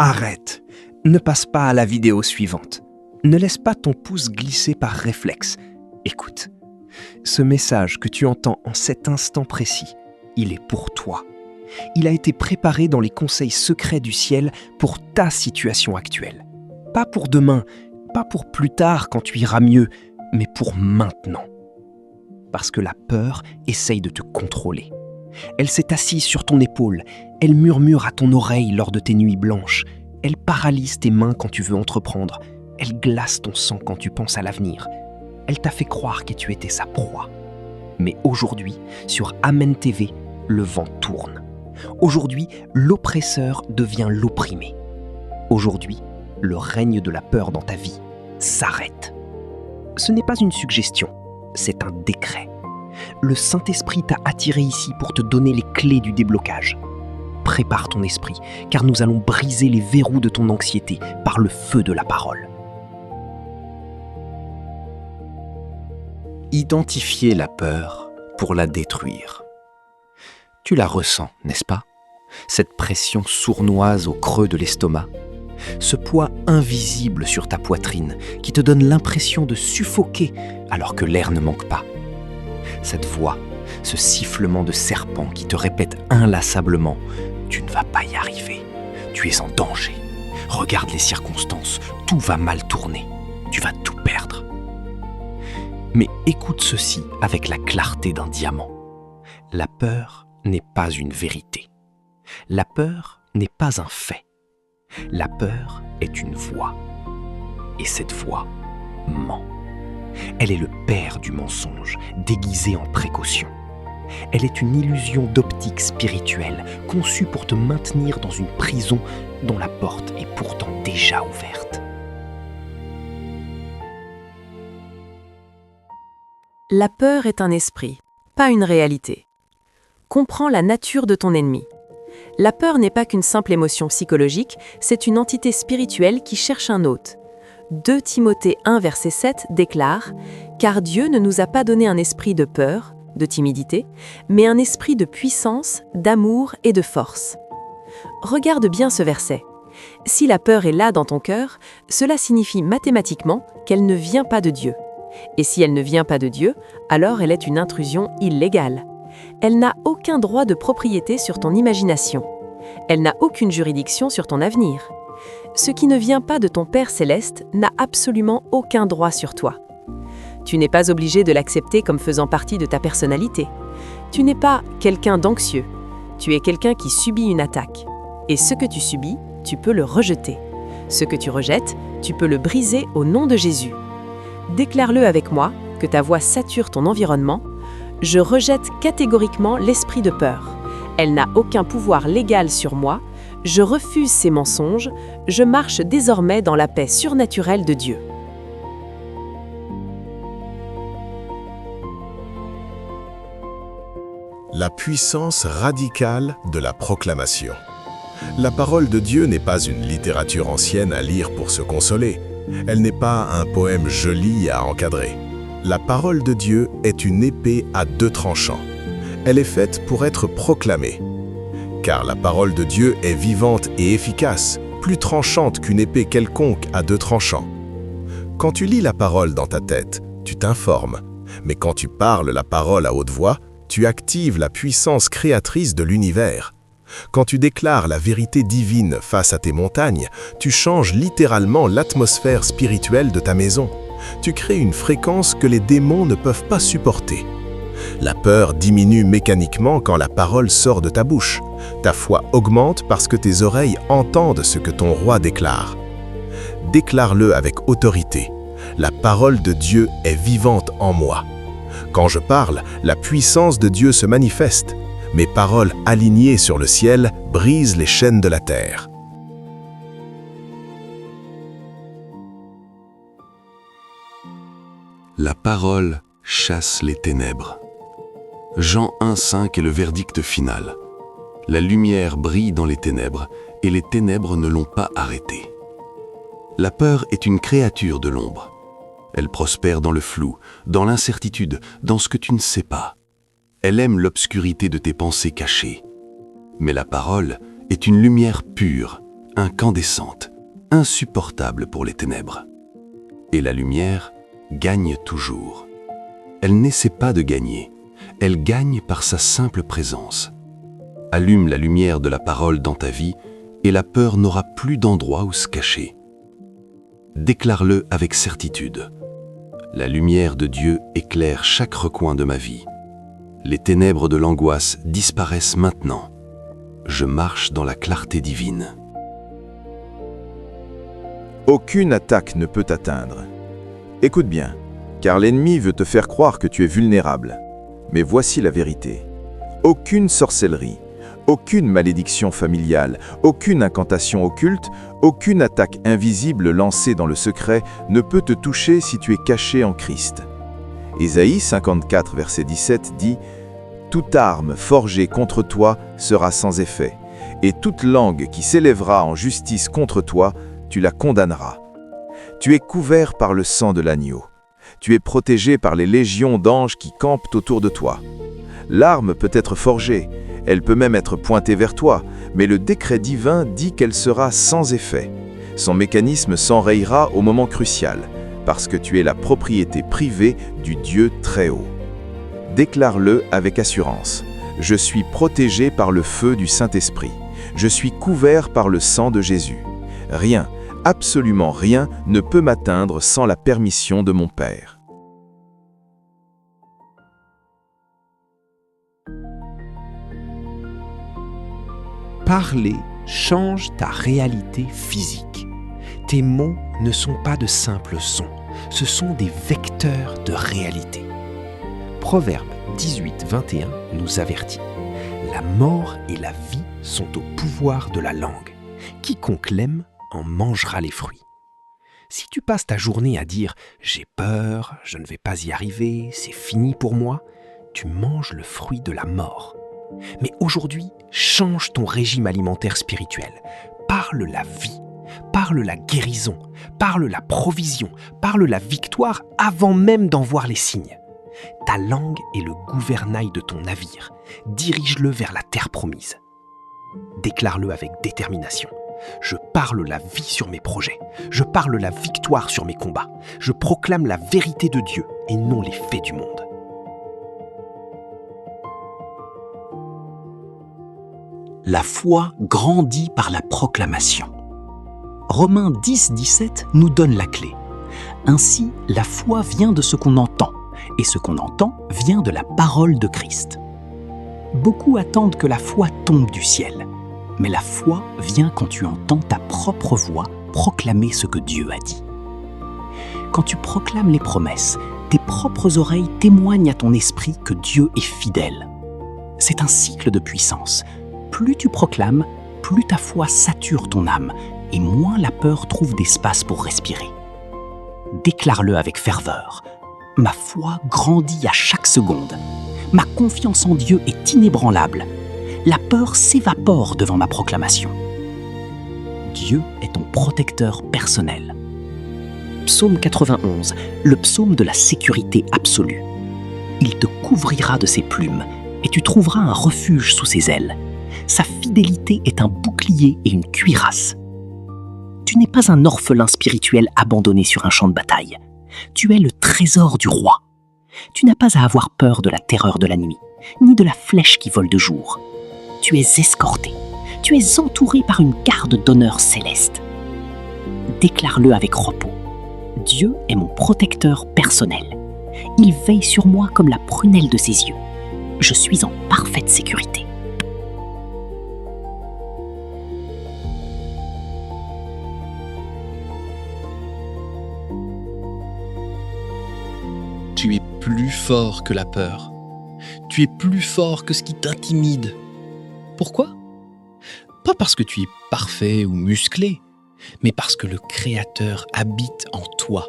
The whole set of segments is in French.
Arrête. Ne passe pas à la vidéo suivante. Ne laisse pas ton pouce glisser par réflexe. Écoute, ce message que tu entends en cet instant précis, il est pour toi. Il a été préparé dans les conseils secrets du ciel pour ta situation actuelle. Pas pour demain, pas pour plus tard quand tu iras mieux, mais pour maintenant. Parce que la peur essaye de te contrôler. Elle s'est assise sur ton épaule, elle murmure à ton oreille lors de tes nuits blanches, elle paralyse tes mains quand tu veux entreprendre, elle glace ton sang quand tu penses à l'avenir. Elle t'a fait croire que tu étais sa proie. Mais aujourd'hui, sur Amen TV, le vent tourne. Aujourd'hui, l'oppresseur devient l'opprimé. Aujourd'hui, le règne de la peur dans ta vie s'arrête. Ce n'est pas une suggestion, c'est un décret. Le Saint-Esprit t'a attiré ici pour te donner les clés du déblocage. Prépare ton esprit, car nous allons briser les verrous de ton anxiété par le feu de la parole. Identifier la peur pour la détruire. Tu la ressens, n'est-ce pas? Cette pression sournoise au creux de l'estomac, ce poids invisible sur ta poitrine qui te donne l'impression de suffoquer alors que l'air ne manque pas. Cette voix, ce sifflement de serpent qui te répète inlassablement « Tu ne vas pas y arriver, tu es en danger, regarde les circonstances, tout va mal tourner, tu vas tout perdre. » Mais écoute ceci avec la clarté d'un diamant. La peur n'est pas une vérité. La peur n'est pas un fait. La peur est une voix. Et cette voix ment. Elle est le père du mensonge, déguisé en précaution. Elle est une illusion d'optique spirituelle, conçue pour te maintenir dans une prison dont la porte est pourtant déjà ouverte. La peur est un esprit, pas une réalité. Comprends la nature de ton ennemi. La peur n'est pas qu'une simple émotion psychologique, c'est une entité spirituelle qui cherche un hôte. 2 Timothée 1, verset 7 déclare « Car Dieu ne nous a pas donné un esprit de peur, de timidité, mais un esprit de puissance, d'amour et de force. » Regarde bien ce verset. Si la peur est là dans ton cœur, cela signifie mathématiquement qu'elle ne vient pas de Dieu. Et si elle ne vient pas de Dieu, alors elle est une intrusion illégale. Elle n'a aucun droit de propriété sur ton imagination. Elle n'a aucune juridiction sur ton avenir. Ce qui ne vient pas de ton Père céleste n'a absolument aucun droit sur toi. Tu n'es pas obligé de l'accepter comme faisant partie de ta personnalité. Tu n'es pas quelqu'un d'anxieux. Tu es quelqu'un qui subit une attaque. Et ce que tu subis, tu peux le rejeter. Ce que tu rejettes, tu peux le briser au nom de Jésus. Déclare-le avec moi, que ta voix sature ton environnement. Je rejette catégoriquement l'esprit de peur. Elle n'a aucun pouvoir légal sur moi. Je refuse ces mensonges. Je marche désormais dans la paix surnaturelle de Dieu. La puissance radicale de la proclamation. La parole de Dieu n'est pas une littérature ancienne à lire pour se consoler. Elle n'est pas un poème joli à encadrer. La parole de Dieu est une épée à 2 tranchants. Elle est faite pour être proclamée. Car la parole de Dieu est vivante et efficace, plus tranchante qu'une épée quelconque à 2 tranchants. Quand tu lis la parole dans ta tête, tu t'informes. Mais quand tu parles la parole à haute voix, tu actives la puissance créatrice de l'univers. Quand tu déclares la vérité divine face à tes montagnes, tu changes littéralement l'atmosphère spirituelle de ta maison. Tu crées une fréquence que les démons ne peuvent pas supporter. La peur diminue mécaniquement quand la parole sort de ta bouche. Ta foi augmente parce que tes oreilles entendent ce que ton roi déclare. Déclare-le avec autorité. La parole de Dieu est vivante en moi. Quand je parle, la puissance de Dieu se manifeste. Mes paroles alignées sur le ciel brisent les chaînes de la terre. La parole chasse les ténèbres. Jean 1,5 est le verdict final. La lumière brille dans les ténèbres et les ténèbres ne l'ont pas arrêtée. La peur est une créature de l'ombre. Elle prospère dans le flou, dans l'incertitude, dans ce que tu ne sais pas. Elle aime l'obscurité de tes pensées cachées. Mais la parole est une lumière pure, incandescente, insupportable pour les ténèbres. Et la lumière gagne toujours. Elle n'essaie pas de gagner, elle gagne par sa simple présence. Allume la lumière de la parole dans ta vie et la peur n'aura plus d'endroit où se cacher. Déclare-le avec certitude. La lumière de Dieu éclaire chaque recoin de ma vie. Les ténèbres de l'angoisse disparaissent maintenant. Je marche dans la clarté divine. Aucune attaque ne peut t'atteindre. Écoute bien, car l'ennemi veut te faire croire que tu es vulnérable. Mais voici la vérité. Aucune sorcellerie, aucune malédiction familiale, aucune incantation occulte, aucune attaque invisible lancée dans le secret ne peut te toucher si tu es caché en Christ. Ésaïe 54, verset 17 dit « Toute arme forgée contre toi sera sans effet, et toute langue qui s'élèvera en justice contre toi, tu la condamneras. Tu es couvert par le sang de l'agneau. Tu es protégé par les légions d'anges qui campent autour de toi. L'arme peut être forgée, elle peut même être pointée vers toi, mais le décret divin dit qu'elle sera sans effet. Son mécanisme s'enrayera au moment crucial, parce que tu es la propriété privée du Dieu très haut. Déclare-le avec assurance. Je suis protégé par le feu du Saint-Esprit. Je suis couvert par le sang de Jésus. Rien, absolument rien, ne peut m'atteindre sans la permission de mon Père. Parler change ta réalité physique. Tes mots ne sont pas de simples sons, ce sont des vecteurs de réalité. Proverbe 18, 21 nous avertit. La mort et la vie sont au pouvoir de la langue. Quiconque l'aime en mangera les fruits. Si tu passes ta journée à dire « j'ai peur, je ne vais pas y arriver, c'est fini pour moi », tu manges le fruit de la mort. Mais aujourd'hui, change ton régime alimentaire spirituel. Parle la vie, parle la guérison, parle la provision, parle la victoire avant même d'en voir les signes. Ta langue est le gouvernail de ton navire. Dirige-le vers la terre promise. Déclare-le avec détermination. Je parle la vie sur mes projets. Je parle la victoire sur mes combats. Je proclame la vérité de Dieu et non les faits du monde. La foi grandit par la proclamation. Romains 10, 17 nous donne la clé. Ainsi, la foi vient de ce qu'on entend, et ce qu'on entend vient de la parole de Christ. Beaucoup attendent que la foi tombe du ciel, mais la foi vient quand tu entends ta propre voix proclamer ce que Dieu a dit. Quand tu proclames les promesses, tes propres oreilles témoignent à ton esprit que Dieu est fidèle. C'est un cycle de puissance. Plus tu proclames, plus ta foi sature ton âme et moins la peur trouve d'espace pour respirer. Déclare-le avec ferveur. Ma foi grandit à chaque seconde. Ma confiance en Dieu est inébranlable. La peur s'évapore devant ma proclamation. Dieu est ton protecteur personnel. Psaume 91, le psaume de la sécurité absolue. Il te couvrira de ses plumes et tu trouveras un refuge sous ses ailes. Sa fidélité est un bouclier et une cuirasse. Tu n'es pas un orphelin spirituel abandonné sur un champ de bataille. Tu es le trésor du roi. Tu n'as pas à avoir peur de la terreur de la nuit, ni de la flèche qui vole de jour. Tu es escorté. Tu es entouré par une garde d'honneur céleste. Déclare-le avec repos. Dieu est mon protecteur personnel. Il veille sur moi comme la prunelle de ses yeux. Je suis en parfaite sécurité. Tu es plus fort que la peur. Tu es plus fort que ce qui t'intimide. Pourquoi ? Pas parce que tu es parfait ou musclé, mais parce que le Créateur habite en toi.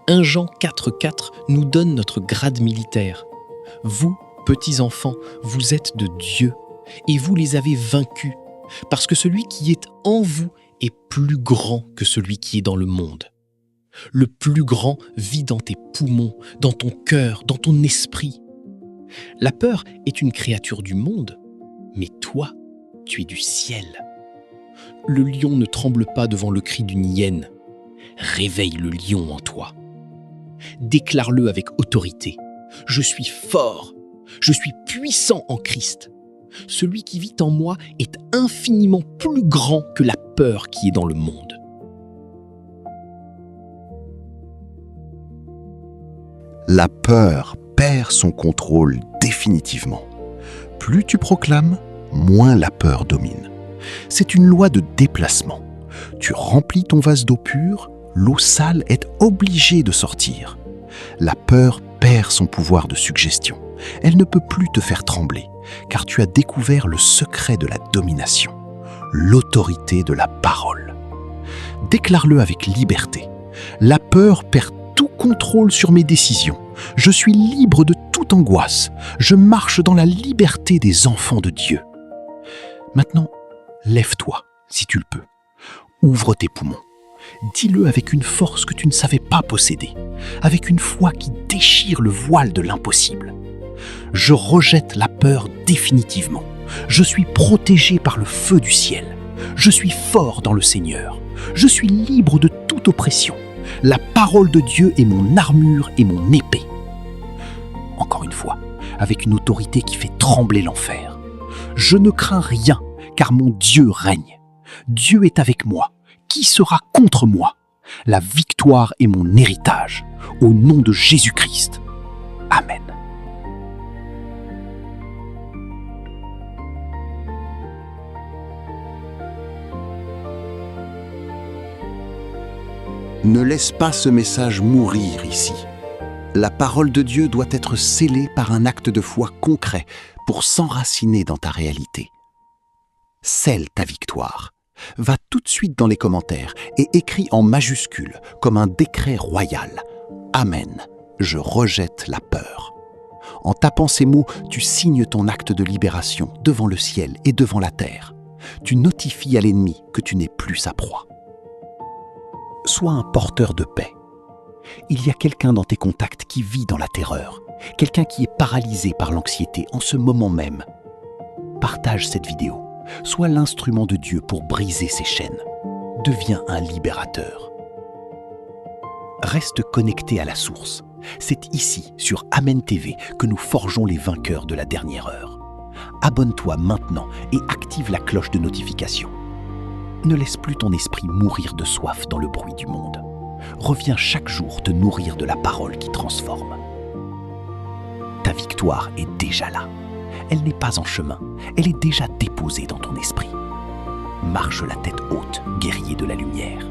1 Jean 4,4 nous donne notre grade militaire. Vous, petits enfants, vous êtes de Dieu, et vous les avez vaincus, parce que celui qui est en vous est plus grand que celui qui est dans le monde. Le plus grand vit dans tes poumons, dans ton cœur, dans ton esprit. La peur est une créature du monde, mais toi, tu es du ciel. Le lion ne tremble pas devant le cri d'une hyène. Réveille le lion en toi. Déclare-le avec autorité. Je suis fort, je suis puissant en Christ. Celui qui vit en moi est infiniment plus grand que la peur qui est dans le monde. La peur perd son contrôle définitivement. Plus tu proclames, moins la peur domine. C'est une loi de déplacement. Tu remplis ton vase d'eau pure, l'eau sale est obligée de sortir. La peur perd son pouvoir de suggestion. Elle ne peut plus te faire trembler, car tu as découvert le secret de la domination, l'autorité de la parole. Déclare-le avec liberté. La peur perd tout contrôle sur mes décisions. Je suis libre de toute angoisse. Je marche dans la liberté des enfants de Dieu. Maintenant, lève-toi, si tu le peux. Ouvre tes poumons. Dis-le avec une force que tu ne savais pas posséder, avec une foi qui déchire le voile de l'impossible. Je rejette la peur définitivement. Je suis protégé par le feu du ciel. Je suis fort dans le Seigneur. Je suis libre de toute oppression. La parole de Dieu est mon armure et mon épée. Encore une fois, avec une autorité qui fait trembler l'enfer. Je ne crains rien, car mon Dieu règne. Dieu est avec moi. Qui sera contre moi? La victoire est mon héritage. Au nom de Jésus-Christ. Amen. Ne laisse pas ce message mourir ici. La parole de Dieu doit être scellée par un acte de foi concret pour s'enraciner dans ta réalité. Scelle ta victoire. Va tout de suite dans les commentaires et écris en majuscule comme un décret royal. Amen. Je rejette la peur. En tapant ces mots, tu signes ton acte de libération devant le ciel et devant la terre. Tu notifies à l'ennemi que tu n'es plus sa proie. Sois un porteur de paix. Il y a quelqu'un dans tes contacts qui vit dans la terreur, quelqu'un qui est paralysé par l'anxiété en ce moment même. Partage cette vidéo. Sois l'instrument de Dieu pour briser ses chaînes. Deviens un libérateur. Reste connecté à la source. C'est ici, sur Amen TV, que nous forgeons les vainqueurs de la dernière heure. Abonne-toi maintenant et active la cloche de notification. Ne laisse plus ton esprit mourir de soif dans le bruit du monde. Reviens chaque jour te nourrir de la parole qui transforme. Ta victoire est déjà là. Elle n'est pas en chemin, elle est déjà déposée dans ton esprit. Marche la tête haute, guerrier de la lumière.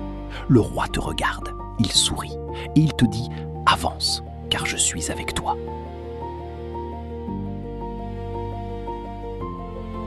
Le roi te regarde, il sourit et il te dit « Avance, car je suis avec toi ».